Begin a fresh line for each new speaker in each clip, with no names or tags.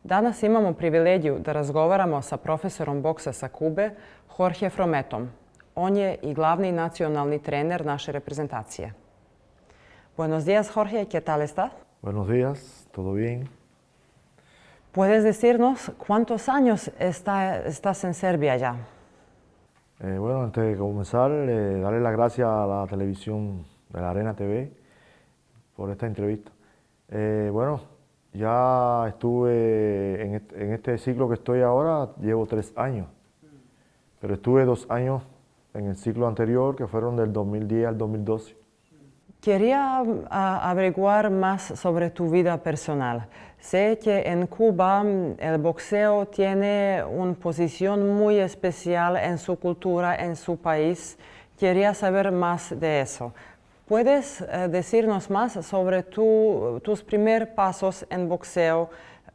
Danas imamo privilegiju da razgovaramo sa profesorom boksa sa Kube, Jorge Frometom. On je i glavni nacionalni trener naše reprezentacije. Buenos días, Jorge, ¿qué tal estás?
Buenos días, ¿todo bien?
¿Puedes decirnos cuántos años estás en Serbia ya?
Bueno, antes de comenzar, darle las gracias a la televisión de la Arena TV por esta entrevista. Bueno, ya estuve en este ciclo que estoy ahora, llevo 3 años, pero estuve 2 años en el ciclo anterior, que fueron del 2010 al 2012.
Quería averiguar más sobre tu vida personal. Sé que en Cuba el boxeo tiene una posición muy especial en su cultura, en su país. Quería saber más de eso. ¿Puedes decirnos más sobre tus primeros pasos en boxeo?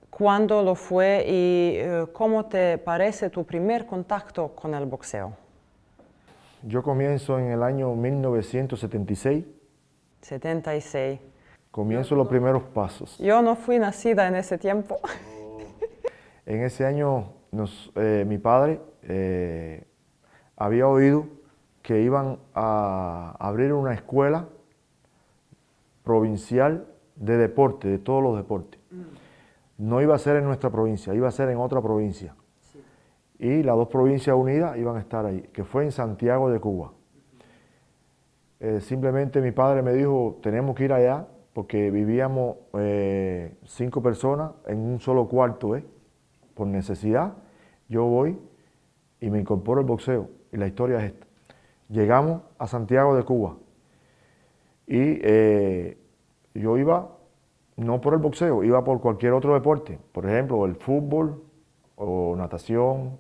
¿Cuándo lo fue y cómo te parece tu primer contacto con el boxeo?
Yo comienzo en el año 1976.
76.
Comienzo los primeros pasos.
Yo no fui nacida en ese tiempo.
En ese año mi padre había oído que iban a abrir una escuela provincial de deporte, de todos los deportes. No iba a ser en nuestra provincia, iba a ser en otra provincia. Sí. Y las 2 provincias unidas iban a estar ahí, que fue en Santiago de Cuba. Simplemente mi padre me dijo, tenemos que ir allá, porque vivíamos 5 personas en un solo cuarto, por necesidad. Yo voy y me incorporo al boxeo, y la historia es esta. Llegamos a Santiago de Cuba, y yo iba, no por el boxeo, iba por cualquier otro deporte, por ejemplo, el fútbol, o natación,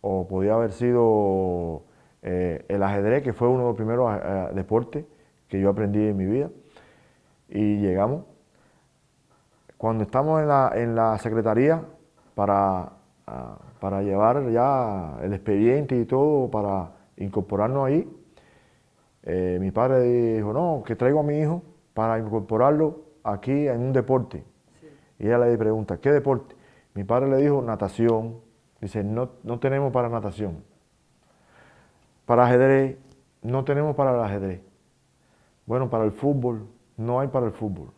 o podía haber sido el ajedrez, que fue uno de los primeros deportes que yo aprendí en mi vida. Y llegamos. Cuando estamos en la secretaría para llevar ya el expediente y todo, para incorporarnos ahí, mi padre dijo, no, que traigo a mi hijo para incorporarlo aquí en un deporte. Sí. Y ella le pregunta, ¿qué deporte? Mi padre le dijo, natación. Dice, no tenemos para natación. Para ajedrez, no tenemos para el ajedrez. Bueno, para el fútbol, no hay para el fútbol.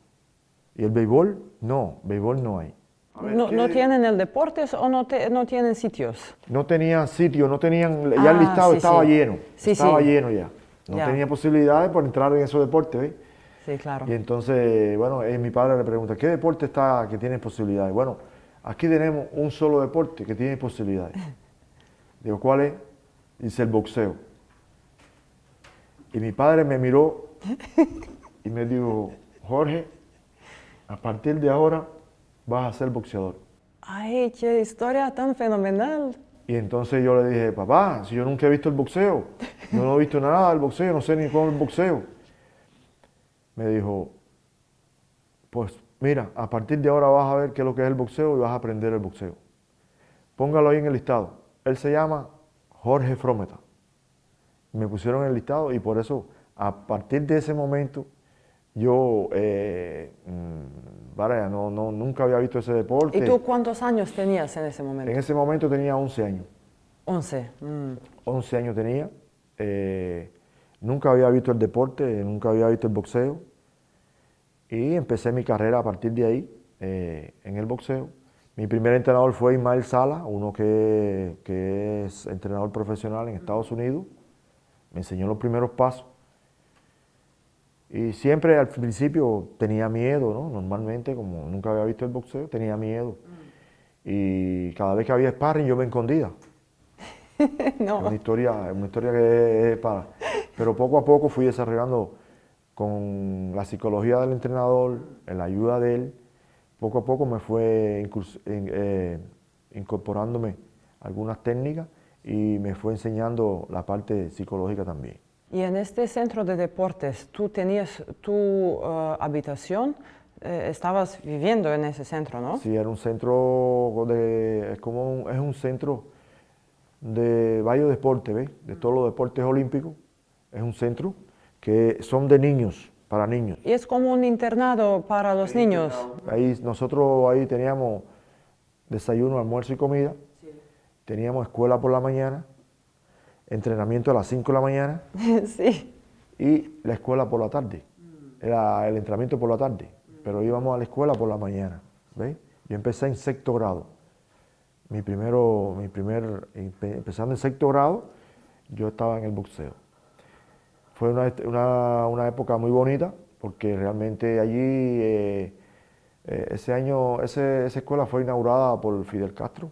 ¿Y el béisbol? No, béisbol no hay.
¿No tienen el deportes o no tienen sitios?
No tenían sitio, no tenían, ya el listado estaba lleno.
Sí,
estaba lleno ya. No tenía posibilidades por entrar en esos deportes, ¿ves?
Sí, claro.
Y entonces, bueno, mi padre le pregunta, ¿qué deporte está que tiene posibilidades? Bueno, aquí tenemos un solo deporte que tiene posibilidades. Digo, ¿cuál es? Dice, el boxeo. Y mi padre me miró y me dijo, Jorge, a partir de ahora vas a ser boxeador.
¡Ay, qué historia tan fenomenal!
Y entonces yo le dije, papá, si yo nunca he visto el boxeo, yo no he visto nada del boxeo, no sé ni cómo es el boxeo. Me dijo, pues mira, a partir de ahora vas a ver qué es lo que es el boxeo y vas a aprender el boxeo. Póngalo ahí en el listado. Él se llama Jorge Frometa. Me pusieron en el listado y por eso, a partir de ese momento, yo nunca había visto ese deporte.
¿Y tú cuántos años tenías en ese momento?
En ese momento tenía 11 años.
11.
11 años tenía. Nunca había visto el deporte, nunca había visto el boxeo. Y empecé mi carrera a partir de ahí, en el boxeo. Mi primer entrenador fue Ismael Sala, uno que es entrenador profesional en Estados Unidos. Me enseñó los primeros pasos. Y siempre al principio tenía miedo, ¿no? Normalmente, como nunca había visto el boxeo, tenía miedo. Y cada vez que había sparring yo me escondía.
No.
Es una historia que es para... Pero poco a poco fui desarrollando con la psicología del entrenador, en la ayuda de él. Poco a poco me fue incorporándome algunas técnicas y me fue enseñando la parte psicológica también.
Y en este centro de deportes, ¿tú tenías tu habitación? Estabas viviendo en ese centro, ¿no?
Sí, era un centro es un centro de varios deportes, ¿ves? De todos los deportes olímpicos. Es un centro que son de niños, para niños.
Y es como un internado para los niños.
Nosotros ahí teníamos desayuno, almuerzo y comida.
Sí.
Teníamos escuela por la mañana, entrenamiento a las 5 de la mañana
Sí.
y la escuela por la tarde. Era el entrenamiento por la tarde, pero íbamos a la escuela por la mañana. ¿Veis? Yo empecé en sexto grado. Empezando en sexto grado, yo estaba en el boxeo. Fue una época muy bonita, porque realmente allí, esa escuela fue inaugurada por Fidel Castro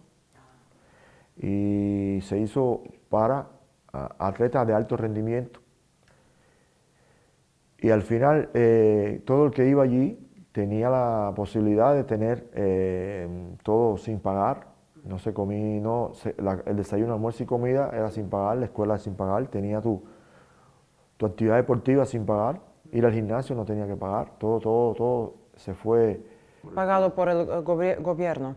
y se hizo para atletas de alto rendimiento. Y al final, todo el que iba allí tenía la posibilidad de tener todo sin pagar. No se comía, el desayuno, almuerzo y comida era sin pagar, la escuela sin pagar, tenía tu actividad deportiva sin pagar, ir al gimnasio no tenía que pagar, todo se fue.
Pagado por el gobierno.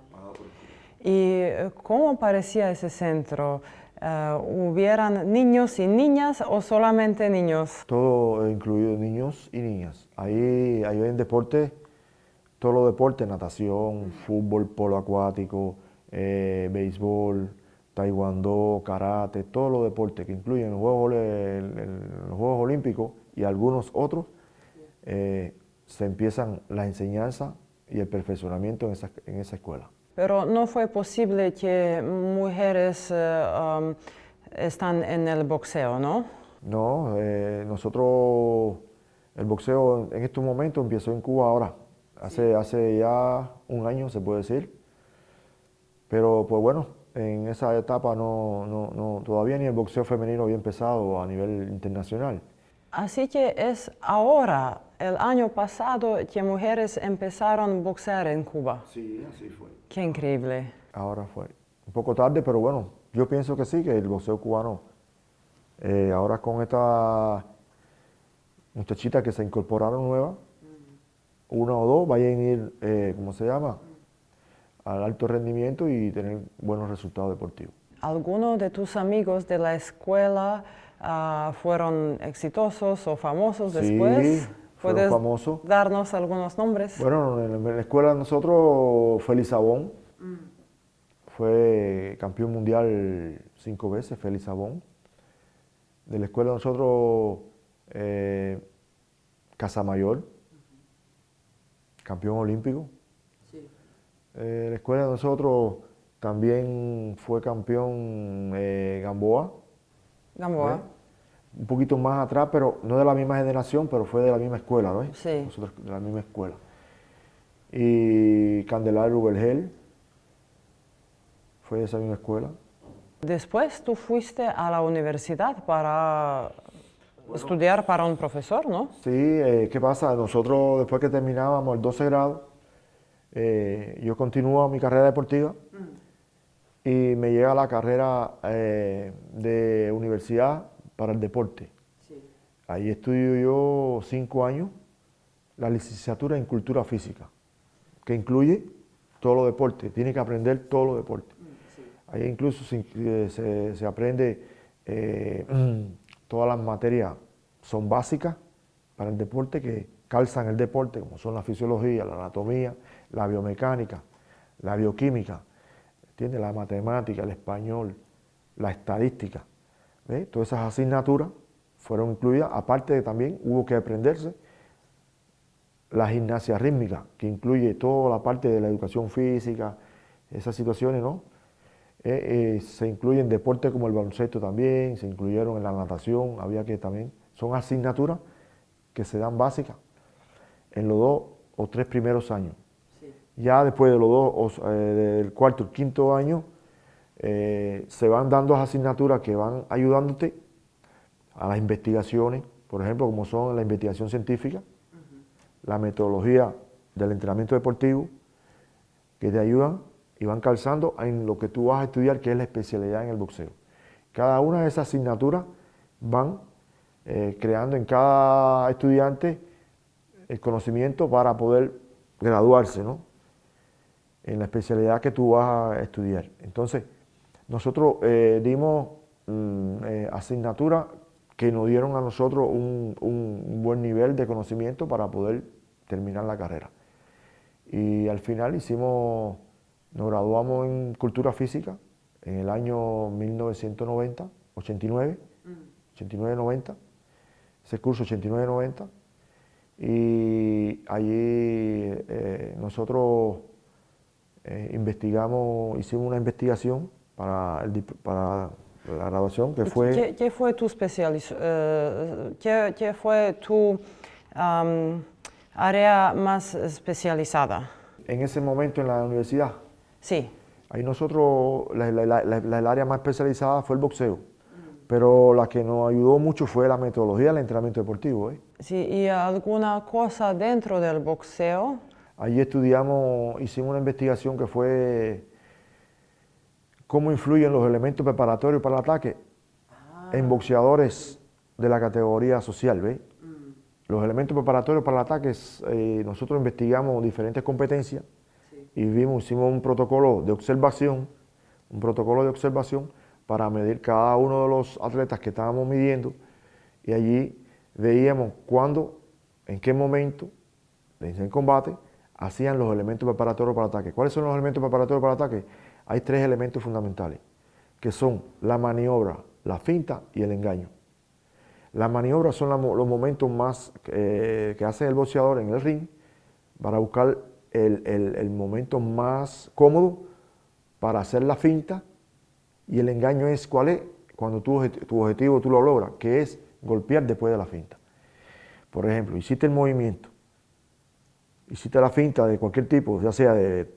¿Y cómo parecía ese centro? ¿Hubieran niños y niñas o solamente niños?
Todo incluido niños y niñas. Ahí en deporte, todos los deportes, natación, fútbol, polo acuático, béisbol, taekwondo, karate, todos los deportes que incluyen los Juegos Olímpicos y algunos otros, se empiezan la enseñanza y el perfeccionamiento en esa escuela.
Pero no fue posible que mujeres están en el boxeo, ¿no?
No, nosotros, el boxeo en estos momentos empezó en Cuba ahora, hace ya un año se puede decir, pero pues bueno, en esa etapa todavía ni el boxeo femenino había empezado a nivel internacional.
Así que es ahora, el año pasado, que mujeres empezaron a boxear en Cuba.
Sí, así fue.
Qué increíble.
Ahora fue. Un poco tarde, pero bueno, yo pienso que sí, que el boxeo cubano, ahora con estas muchachitas que se incorporaron nuevas, una o dos, vayan a ir, ¿cómo se llama?, al alto rendimiento y tener buenos resultados deportivos.
¿Algunos de tus amigos de la escuela fueron exitosos o famosos después?
Sí, fueron
¿Puedes
famosos.
darnos algunos nombres?
Bueno, en la escuela de nosotros, Félix Sabón, fue campeón mundial 5 veces, Félix Sabón. De la escuela de nosotros, Casamayor, campeón olímpico.
Sí.
La escuela de nosotros también fue campeón Gamboa.
Gamboa.
¿Ves? Un poquito más atrás, pero no de la misma generación, pero fue de la misma escuela, ¿no?
Sí.
Nosotros de la misma escuela. Y Candelario Vergel fue de esa misma escuela.
Después tú fuiste a la universidad para estudiar para un profesor, ¿no?
Sí, ¿qué pasa? Nosotros después que terminábamos el 12 grado, yo continúo mi carrera deportiva y me llega la carrera de universidad para el deporte.
Sí.
Ahí estudio yo 5 años la licenciatura en cultura física, que incluye todos los deportes, tiene que aprender todos los deportes.
Sí.
Ahí incluso se aprende, todas las materias son básicas para el deporte, que calzan el deporte, como son la fisiología, la anatomía, la biomecánica, la bioquímica, ¿entiendes? La matemática, el español, la estadística. ¿Ves? Todas esas asignaturas fueron incluidas, aparte de también hubo que aprenderse la gimnasia rítmica, que incluye toda la parte de la educación física, esas situaciones, ¿no? Se incluyen deportes como el baloncesto también, se incluyeron en la natación, había que también, son asignaturas que se dan básicas en los 2 o 3 primeros años.
Sí.
Ya después de los del cuarto y quinto año, se van dando asignaturas que van ayudándote a las investigaciones, por ejemplo, como son la investigación científica, la metodología del entrenamiento deportivo, que te ayudan y van calzando en lo que tú vas a estudiar, que es la especialidad en el boxeo. Cada una de esas asignaturas van creando en cada estudiante el conocimiento para poder graduarse, ¿no?, en la especialidad que tú vas a estudiar. Entonces, nosotros dimos asignaturas que nos dieron a nosotros un buen nivel de conocimiento para poder terminar la carrera. Y al final hicimos Nos graduamos en Cultura Física en el año 1990, 89, 89-90, ese curso 89-90, y allí nosotros investigamos, hicimos una investigación para la graduación, que fue...
¿Qué fue tu qué fue tu área más especializada?
En ese momento en la universidad,
Sí.
ahí nosotros, el área más especializada fue el boxeo, pero la que nos ayudó mucho fue la metodología del entrenamiento deportivo.
Sí, ¿y alguna cosa dentro del boxeo?
Allí estudiamos, hicimos una investigación que fue cómo influyen los elementos preparatorios para el ataque en boxeadores de la categoría social, ¿ves? Los elementos preparatorios para el ataque, nosotros investigamos diferentes competencias y hicimos un protocolo de observación, para medir cada uno de los atletas que estábamos midiendo, y allí veíamos cuándo, en qué momento, en el combate, hacían los elementos preparatorios para el ataque. ¿Cuáles son los elementos preparatorios para el ataque? Hay tres elementos fundamentales, que son la maniobra, la finta y el engaño. Las maniobras son los momentos más que hace el boxeador en el ring para buscar el momento más cómodo para hacer la finta, y el engaño es cuál es cuando tu objetivo tú lo logras, que es golpear después de la finta. Por ejemplo, hiciste el movimiento, hiciste la finta de cualquier tipo, ya sea de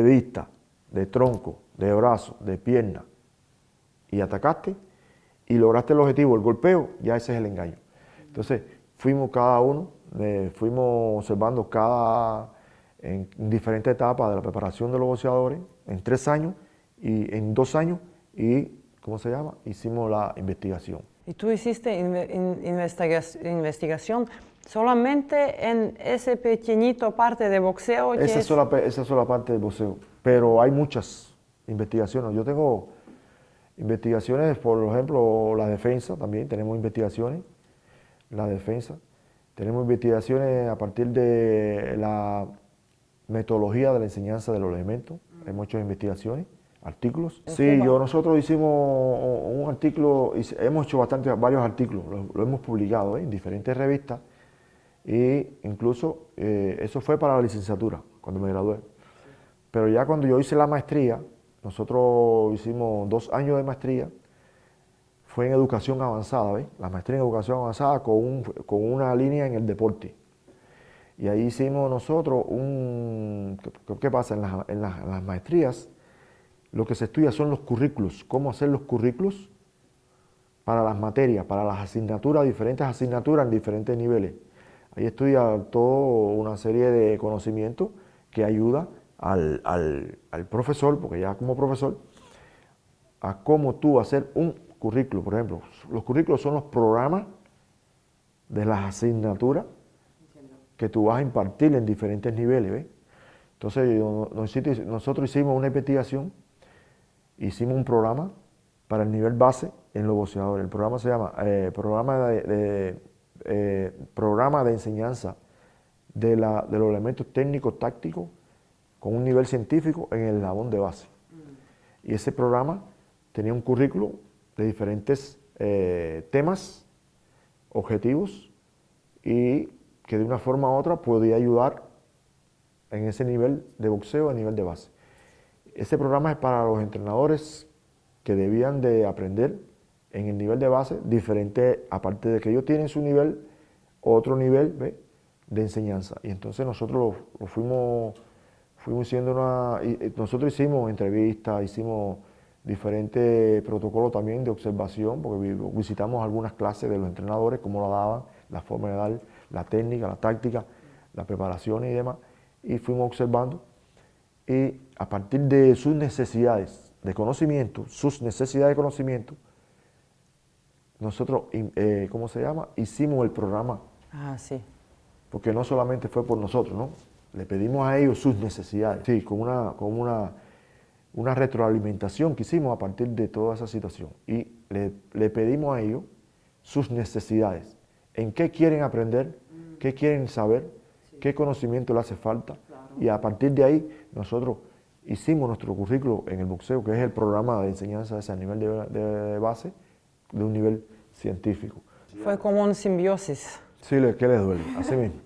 vista, de tronco, de brazo, de pierna, y atacaste y lograste el objetivo, el golpeo, ya ese es el engaño. Entonces, fuimos cada uno, fuimos observando en diferentes etapas de la preparación de los boxeadores, en 3 años y en 2 años, y, ¿cómo se llama? Hicimos la investigación.
¿Y tú hiciste investigación solamente en ese pequeñito parte de boxeo?
Esa sola parte del boxeo, pero hay muchas investigaciones. Yo tengo investigaciones, por ejemplo, la defensa también, tenemos investigaciones, la defensa. Tenemos investigaciones a partir de la metodología de la enseñanza de los elementos. Hay muchas investigaciones, artículos. Sí, nosotros hicimos un artículo, hemos hecho varios artículos, lo hemos publicado en diferentes revistas, e incluso eso fue para la licenciatura, cuando me gradué. Pero ya cuando yo hice la maestría, nosotros hicimos 2 años de maestría, fue en educación avanzada, ¿ves? La maestría en educación avanzada con una línea en el deporte. Y ahí hicimos nosotros ¿qué pasa? En las maestrías, lo que se estudia son los currículos, cómo hacer los currículos para las materias, para las asignaturas, diferentes asignaturas en diferentes niveles. Ahí estudia toda una serie de conocimientos que ayuda al profesor, porque ya como profesor, a cómo tú hacer un currículo. Por ejemplo, los currículos son los programas de las asignaturas que tú vas a impartir en diferentes niveles, ¿ves? Entonces, nosotros hicimos una investigación, hicimos un programa para el nivel base en los boxeadores. El programa se llama Programa de Enseñanza de los Elementos Técnicos Tácticos con un nivel científico en el eslabón de base. Y ese programa tenía un currículo de diferentes temas, objetivos, y que de una forma u otra podía ayudar en ese nivel de boxeo, a nivel de base. Ese programa es para los entrenadores que debían de aprender en el nivel de base, diferente, aparte de que ellos tienen su nivel, otro nivel, ¿ves?, de enseñanza. Y entonces nosotros lo fuimos haciendo nosotros hicimos entrevistas, hicimos diferentes protocolos también de observación, porque visitamos algunas clases de los entrenadores, cómo lo daban, la forma de dar, la técnica, la táctica, las preparaciones y demás, y fuimos observando, y a partir de sus necesidades de conocimiento, nosotros, ¿cómo se llama?, hicimos el programa.
Ah, sí.
Porque no solamente fue por nosotros, ¿no? Le pedimos a ellos sus necesidades, sí, con una retroalimentación que hicimos a partir de toda esa situación. Y le pedimos a ellos sus necesidades, en qué quieren aprender, qué quieren saber, qué conocimiento le hace falta, Y a partir de ahí nosotros hicimos nuestro currículo en el boxeo, que es el programa de enseñanza a nivel de base, de un nivel científico.
Fue como un simbiosis.
Sí, ¿qué les duele? Así mismo.